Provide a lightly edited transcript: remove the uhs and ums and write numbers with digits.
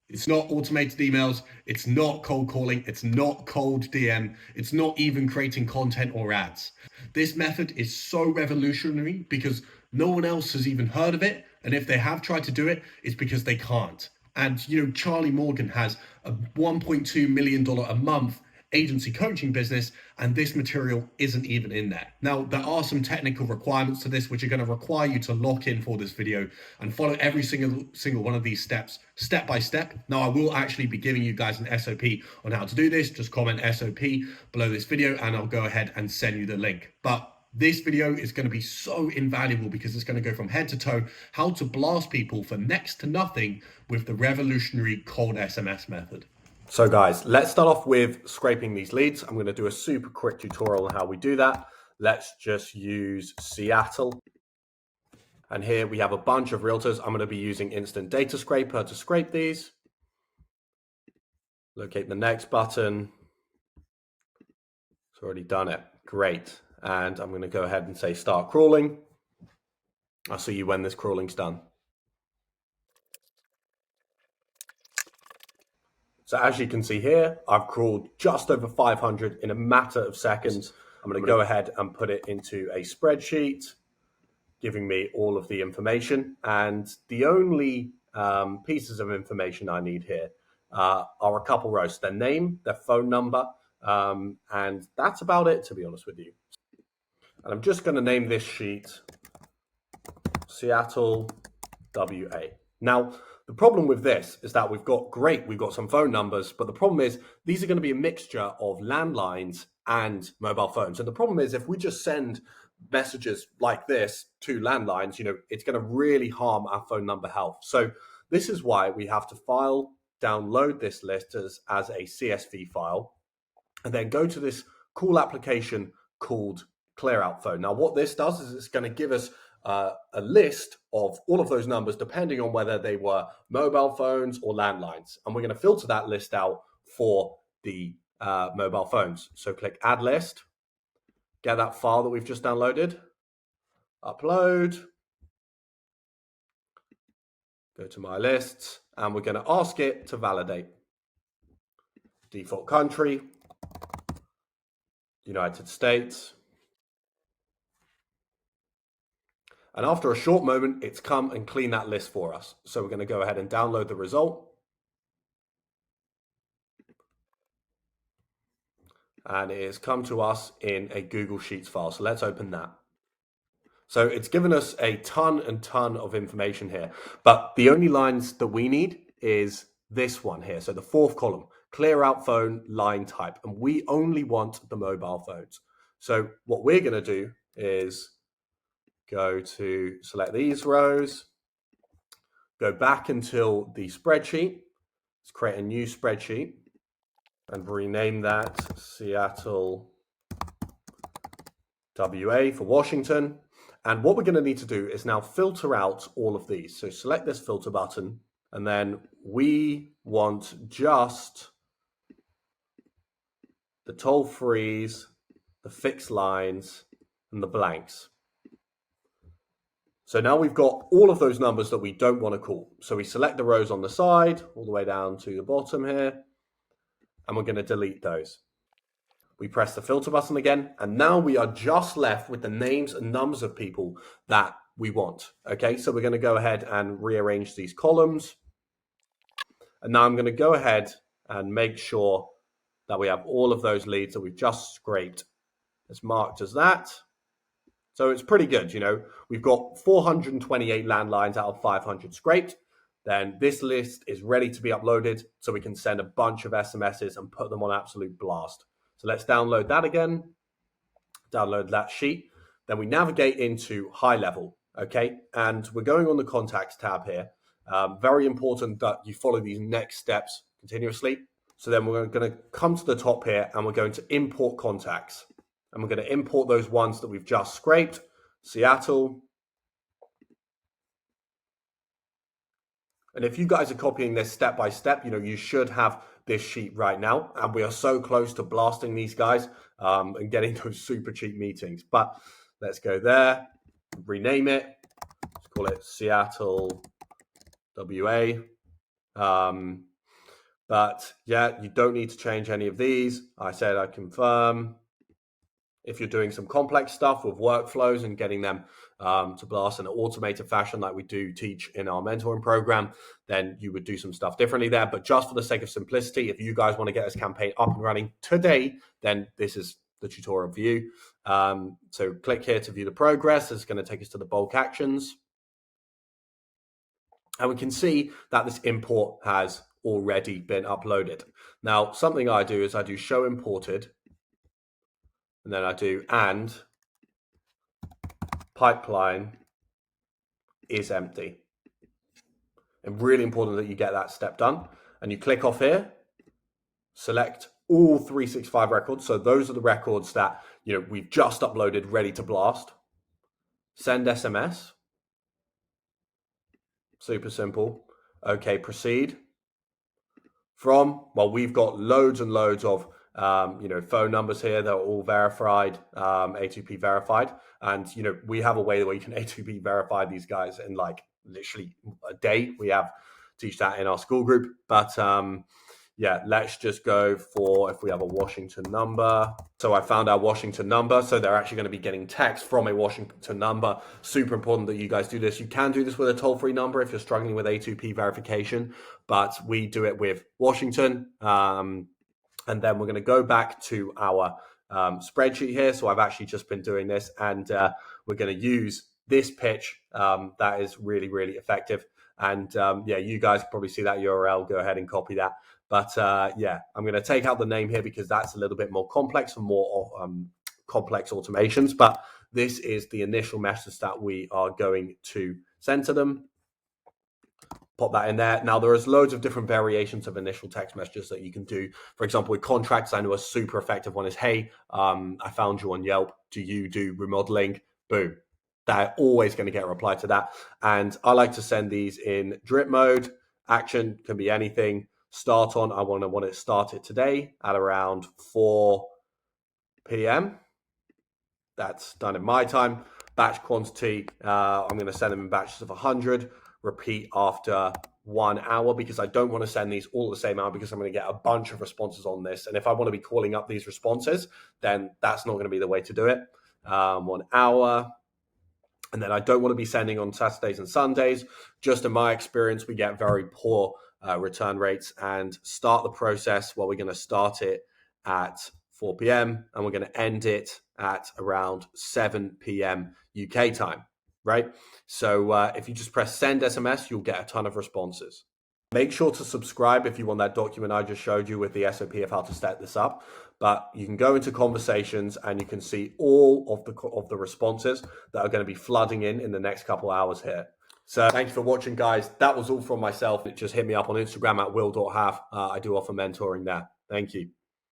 It's not automated emails. It's not cold calling. It's not cold DM. It's not even creating content or ads. This method is so revolutionary because no one else has even heard of it. And if they have tried to do it, it's because they can't. And, Charlie Morgan has a $1.2 million a month agency coaching business, and this material isn't even in there. Now, there are some technical requirements to this, which are going to require you to lock in for this video and follow every single one of these steps, step by step. Now, I will actually be giving you guys an SOP on how to do this. Just comment SOP below this video, and I'll go ahead and send you the link. But this video is going to be so invaluable because it's going to go from head to toe how to blast people for next to nothing with the revolutionary cold SMS method. So guys, let's start off with scraping these leads. I'm going to do a super quick tutorial on how we do that. Let's just use Seattle. And here we have a bunch of realtors. I'm going to be using Instant Data Scraper to scrape these. Locate the next button. It's already done it. Great. And I'm going to go ahead and say start crawling. I'll see you when this crawling's done. So as you can see here, I've crawled just over 500 in a matter of seconds. I'm going to go ahead and put it into a spreadsheet, giving me all of the information. And the only pieces of information I need here are a couple rows: their name, their phone number, and that's about it, to be honest with you. And I'm just going to name this sheet Seattle WA. Now, the problem with this is that we've got some phone numbers, but the problem is these are going to be a mixture of landlines and mobile phones. And the problem is if we just send messages like this to landlines, it's going to really harm our phone number health. So this is why we have to download this list as a CSV file, and then go to this cool application called Clear Out Phone. Now, what this does is it's going to give us a list of all of those numbers, depending on whether they were mobile phones or landlines. And we're going to filter that list out for the mobile phones. So click Add List, get that file that we've just downloaded, upload, go to My Lists, and we're going to ask it to validate. Default country, United States. And after a short moment, it's come and cleaned that list for us. So we're going to go ahead and download the result. And it has come to us in a Google Sheets file. So let's open that. So it's given us a ton of information here. But the only lines that we need is this one here. So the fourth column, Clear Out Phone line type. And we only want the mobile phones. So what we're going to do is go to select these rows, go back until the spreadsheet. Let's create a new spreadsheet and rename that Seattle WA for Washington. And what we're going to need to do is now filter out all of these. So select this filter button, and then we want just the toll-frees, the fixed lines, and the blanks. So now we've got all of those numbers that we don't want to call. So we select the rows on the side, all the way down to the bottom here, and we're going to delete those. We press the filter button again, and now we are just left with the names and numbers of people that we want. Okay, so we're going to go ahead and rearrange these columns. And now I'm going to go ahead and make sure that we have all of those leads that we've just scraped as marked as that. So it's pretty good, We've got 428 landlines out of 500 scraped. Then this list is ready to be uploaded so we can send a bunch of SMSs and put them on absolute blast. So let's download that again, download that sheet. Then we navigate into high level, okay? And we're going on the contacts tab here. Very important that you follow these next steps continuously. So then we're going to come to the top here and we're going to import contacts. And we're going to import those ones that we've just scraped, Seattle. And if you guys are copying this step by step, you should have this sheet right now. And we are so close to blasting these guys and getting those super cheap meetings. But let's go there, rename it. Let's call it Seattle WA. But yeah, you don't need to change any of these. I said I confirm. If you're doing some complex stuff with workflows and getting them to blast in an automated fashion like we do teach in our mentoring program, then you would do some stuff differently there. But just for the sake of simplicity, if you guys want to get this campaign up and running today, then this is the tutorial for you. So click here to view the progress. It's going to take us to the bulk actions. And we can see that this import has already been uploaded. Now, something I do is I do show imported, and then I do and pipeline is empty. And really important that you get that step done. And you click off here, select all 365 records. So those are the records that we've just uploaded, ready to blast. Send SMS. Super simple. Okay, proceed. Well, we've got loads and loads of phone numbers here that are all verified, A2P verified. And, we have a way where you can A2P verify these guys in like literally a day. We teach that in our school group. But yeah, let's just go for if we have a Washington number. So I found our Washington number. So they're actually going to be getting text from a Washington number. Super important that you guys do this. You can do this with a toll-free number if you're struggling with A2P verification, but we do it with Washington. And then we're going to go back to our spreadsheet here. So I've actually just been doing this, and we're going to use this pitch that is really, really effective. And yeah, you guys probably see that URL. Go ahead and copy that. But yeah, I'm going to take out the name here because that's a little bit more complex for more complex automations. But this is the initial message that we are going to send to them. Pop that in there. Now, there is loads of different variations of initial text messages that you can do. For example, with contracts, I know a super effective one is, hey, I found you on Yelp. Do you do remodeling? Boom. They're always going to get a reply to that. And I like to send these in drip mode. Action can be anything. Start on, I want it started today at around 4 p.m. That's done in my time. Batch quantity, I'm going to send them in batches of 100. Repeat after 1 hour because I don't want to send these all at the same hour because I'm going to get a bunch of responses on this. And if I want to be calling up these responses, then that's not going to be the way to do it. 1 hour. And then I don't want to be sending on Saturdays and Sundays. Just in my experience, we get very poor return rates. And start the process, well, we're going to start it at 4 p.m. and we're going to end it at around 7 p.m. UK time, right? So if you just press send SMS, you'll get a ton of responses. Make sure to subscribe if you want that document I just showed you with the SOP of how to set this up. But you can go into conversations and you can see all of the responses that are going to be flooding in the next couple hours here. So thank you for watching, guys. That was all from myself. Just hit me up on Instagram at Will.Howorth. I do offer mentoring there. Thank you.